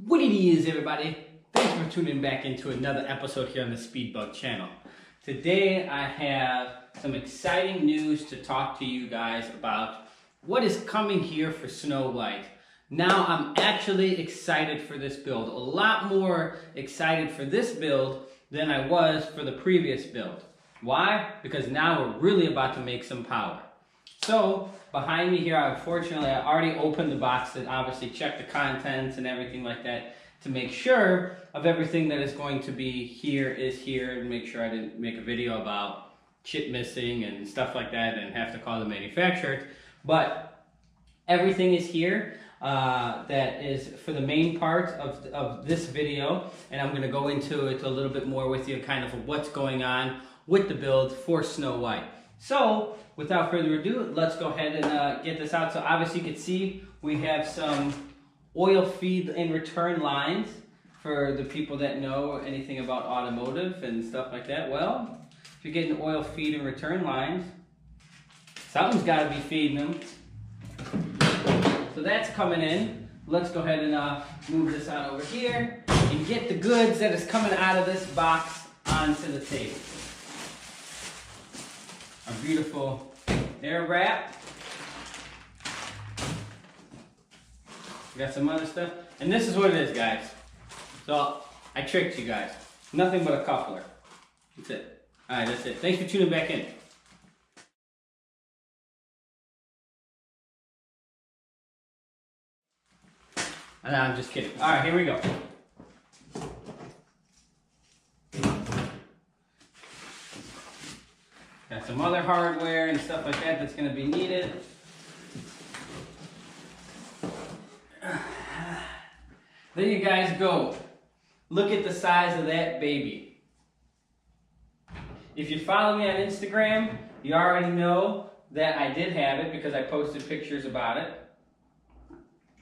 What it is, everybody? Thanks for tuning back into another episode here on the Speedbug channel. Today I have some exciting news to talk to you guys about what is coming here for Snow White. Now I'm actually excited for this build, a lot more excited for this build than I was for the previous build. Why? Because now we're really about to make some power. So behind me here, unfortunately, I already opened the box to obviously check the contents and everything like that to make sure of everything that is going to be here is here, and make sure I didn't make a video about shit missing and stuff like that and have to call the manufacturer. But everything is here. That is for the main part of this video, and I'm going to go into it a little bit more with you, kind of what's going on with the build for Snow White. So without further ado, let's go ahead and get this out. So obviously you can see we have some oil feed and return lines for the people that know anything about automotive and stuff like that. Well, if you're getting oil feed and return lines, something's got to be feeding them. So that's coming in. Let's go ahead and move this out over here and get the goods that is coming out of this box onto the table. A beautiful air wrap. We got some other stuff. And this is what it is, guys. So I tricked you guys. Nothing but a coupler. That's it. Alright, that's it. Thanks for tuning back in. No, I'm just kidding. Alright, here we go. Got some other hardware and stuff like that that's going to be needed. There you guys go. Look at the size of that baby. If you follow me on Instagram, you already know that I did have it because I posted pictures about it.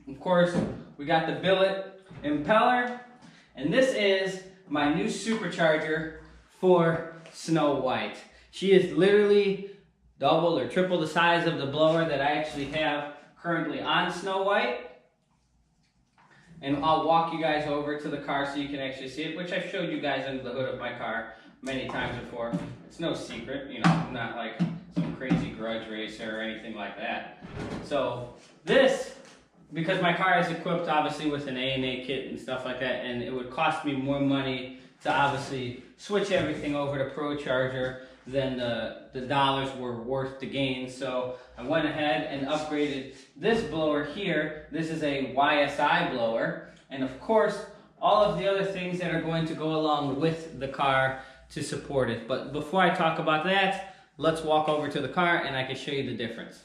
Of course, we got the billet impeller, and this is my new supercharger for Snow White. She is literally double or triple the size of the blower that I actually have currently on Snow White. And I'll walk you guys over to the car so you can actually see it, which I've showed you guys under the hood of my car many times before. It's no secret, you know, I'm not like some crazy grudge racer or anything like that. So this, because my car is equipped obviously with an A&A kit and stuff like that, and it would cost me more money to obviously switch everything over to ProCharger than the dollars were worth to gain. So I went ahead and upgraded this blower here. This is a YSI blower, and of course all of the other things that are going to go along with the car to support it. But before I talk about that, let's walk over to the car and I can show you the difference.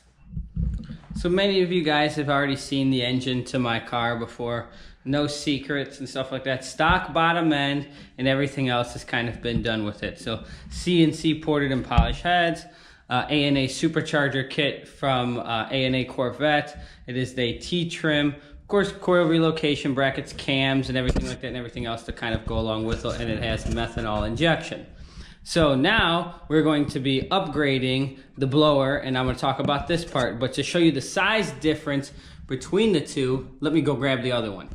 So many of you guys have already seen the engine to my car before. No secrets and stuff like that. Stock bottom end, and everything else has kind of been done with it. So CNC ported and polished heads, A&A supercharger kit from A&A Corvette. It is the T-trim. Of course, coil relocation brackets, cams, and everything like that, and everything else to kind of go along with it. And it has methanol injection. So now we're going to be upgrading the blower, and I'm going to talk about this part. But to show you the size difference between the two, let me go grab the other one.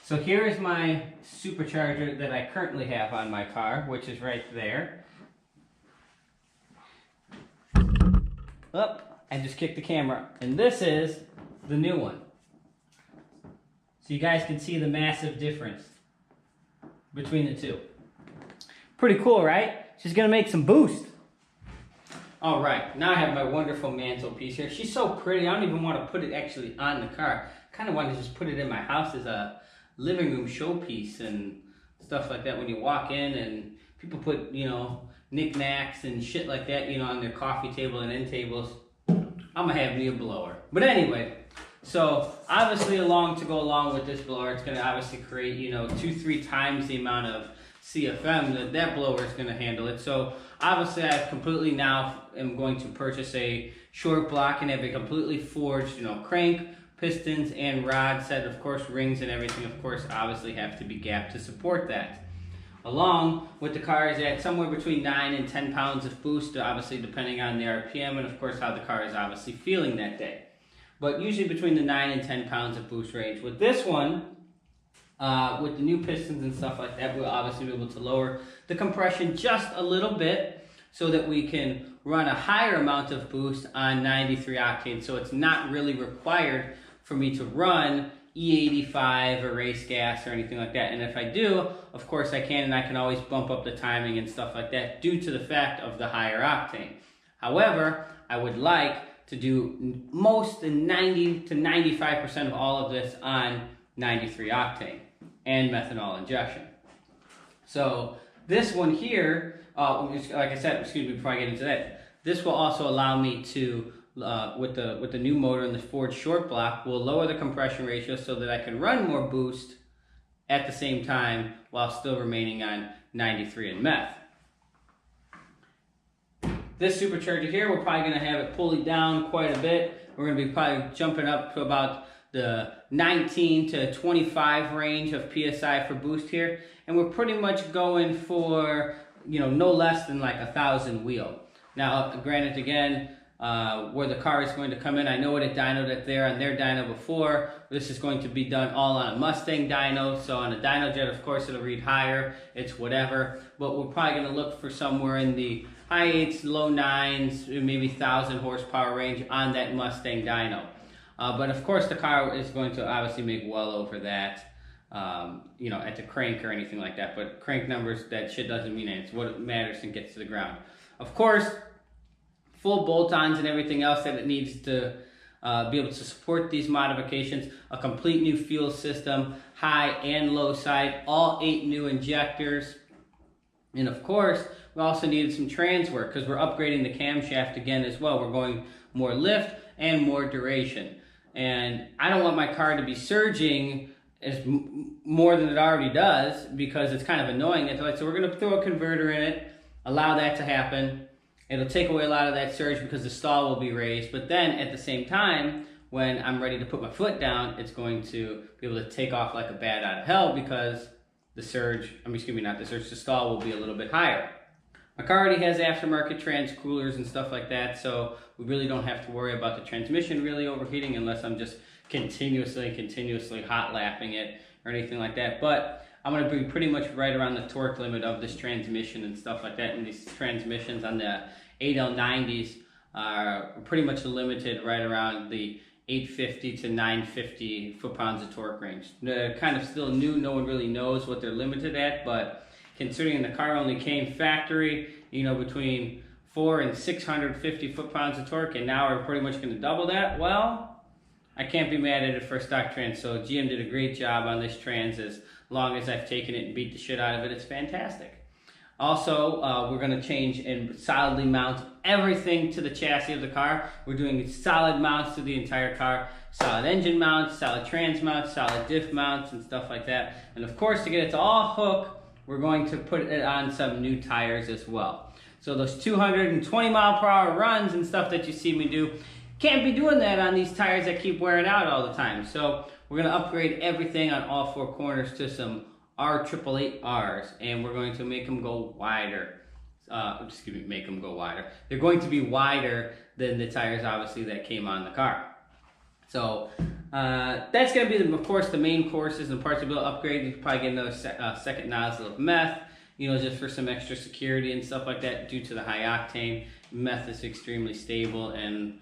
So here is my supercharger that I currently have on my car, which is right there. Up, I just kicked the camera. And this is the new one. So you guys can see the massive difference between the two. Pretty cool, right? She's gonna make some boost. All right, now I have my wonderful mantelpiece here. She's so pretty, I don't even want to put it actually on the car. I kind of want to just put it in my house as a living room showpiece and stuff like that when you walk in, and people put, you know, knickknacks and shit like that, you know, on their coffee table and end tables. I'm gonna have me a blower. But anyway, so obviously to go along with this blower, it's gonna obviously create, you know, 2-3 times the amount of CFM that blower is going to handle it. So obviously I completely now am going to purchase a short block and have a completely forged, you know, crank, pistons, and rod set. Of course, rings and everything, of course, obviously have to be gapped to support that. Along with the car is at somewhere between 9 and 10 pounds of boost, obviously depending on the RPM and of course how the car is obviously feeling that day. But usually between the 9 and 10 pounds of boost range. With this one, with the new pistons and stuff like that, we'll obviously be able to lower the compression just a little bit so that we can run a higher amount of boost on 93 octane. So it's not really required for me to run E85 or race gas or anything like that. And if I do, of course I can, and I can always bump up the timing and stuff like that due to the fact of the higher octane. However, I would like to do most 90 to 95% of all of this on 93 octane and methanol injection. So this one here, like I said, excuse me, before I get into that, this will also allow me to, with the new motor and the Ford short block, will lower the compression ratio so that I can run more boost at the same time while still remaining on 93 and meth. This supercharger here, we're probably going to have it pulley down quite a bit. We're going to be probably jumping up to about the 19 to 25 range of PSI for boost here. And we're pretty much going for, you know, no less than like 1,000 wheel. Now, granted, again, where the car is going to come in, I know what it dynoed there on their dyno before. This is going to be done all on a Mustang dyno. So on a dyno jet, of course, it'll read higher. It's whatever. But we're probably going to look for somewhere in the high 8s, low 9s, maybe 1,000 horsepower range on that Mustang dyno. But of course, the car is going to obviously make well over that, you know, at the crank or anything like that. But crank numbers, that shit doesn't mean anything. It's what matters and gets to the ground. Of course, full bolt-ons and everything else that it needs to be able to support these modifications. A complete new fuel system, high and low side, all 8 new injectors. And of course, we also needed some trans work because we're upgrading the camshaft again as well. We're going more lift and more duration. And I don't want my car to be surging more than it already does because it's kind of annoying. So we're going to throw a converter in it, allow that to happen. It'll take away a lot of that surge because the stall will be raised. But then at the same time, when I'm ready to put my foot down, it's going to be able to take off like a bat out of hell because the surge, the stall will be a little bit higher. My car already has aftermarket trans coolers and stuff like that, so we really don't have to worry about the transmission really overheating unless I'm just continuously hot lapping it or anything like that. But I'm going to be pretty much right around the torque limit of this transmission and stuff like that. And these transmissions on the 8L90s are pretty much limited right around the 850 to 950 foot-pounds of torque range. They're kind of still new. No one really knows what they're limited at, but considering the car only came factory, you know, between 400 and 650 foot-pounds of torque, and now we're pretty much going to double that, well, I can't be mad at it for a stock trans. So GM did a great job on this trans. As long as I've taken it and beat the shit out of it, it's fantastic. Also, we're going to change and solidly mount everything to the chassis of the car. We're doing solid mounts to the entire car. Solid engine mounts, solid trans mounts, solid diff mounts, and stuff like that. And of course, to get it to all hook, we're going to put it on some new tires as well. So those 220 mile per hour runs and stuff that you see me do, can't be doing that on these tires that keep wearing out all the time. So we're going to upgrade everything on all 4 corners to some R888Rs, and we're going to make them go wider. Make them go wider. They're going to be wider than the tires, obviously, that came on the car. So that's going to be, of course, the main courses and parts of the upgrade. You can probably get another second nozzle of meth, you know, just for some extra security and stuff like that due to the high octane. Meth is extremely stable, and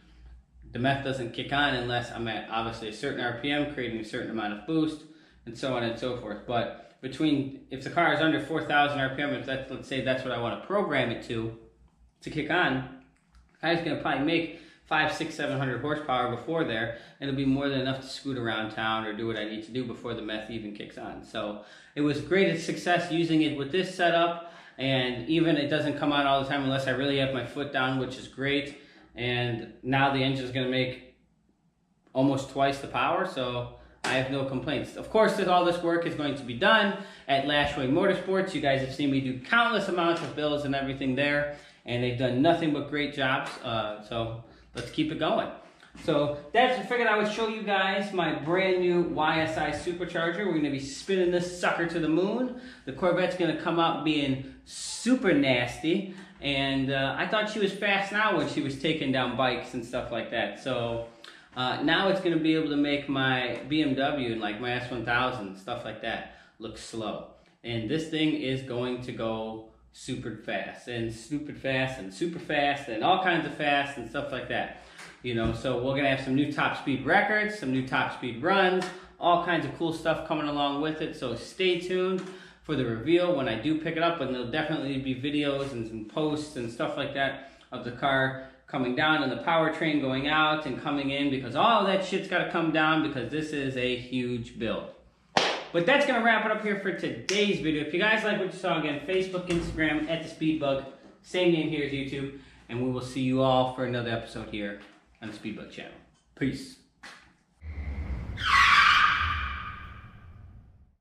the meth doesn't kick on unless I'm at, obviously, a certain RPM, creating a certain amount of boost, and so on and so forth. But if the car is under 4,000 RPM, if that's, let's say that's what I want to program it to kick on, the car's going to probably make 500, 600, 700 horsepower before there. It'll be more than enough to scoot around town or do what I need to do before the meth even kicks on. So it was great success using it with this setup, and even it doesn't come on all the time unless I really have my foot down, which is great. And now the engine is going to make almost twice the power, so I have no complaints. Of course, all this work is going to be done at Lashway Motorsports. You guys have seen me do countless amounts of builds and everything there, and they've done nothing but great jobs. So let's keep it going. So that's, I figured I would show you guys my brand new YSI supercharger. We're going to be spinning this sucker to the moon. The Corvette's going to come out being super nasty, and I thought she was fast now when she was taking down bikes and stuff like that. So Now it's going to be able to make my BMW and like my S1000, stuff like that, look slow. And this thing is going to go super fast and stupid fast and super fast and all kinds of fast and stuff like that. You know, so we're going to have some new top speed records, some new top speed runs, all kinds of cool stuff coming along with it. So stay tuned for the reveal when I do pick it up, and there'll definitely be videos and some posts and stuff like that of the car coming down and the powertrain going out and coming in, because all of that shit's got to come down because this is a huge build. But that's going to wrap it up here for today's video. If you guys like what you saw, again, Facebook, Instagram, @TheSpeedBug. Same name here as YouTube. And we will see you all for another episode here on the Speedbug channel. Peace.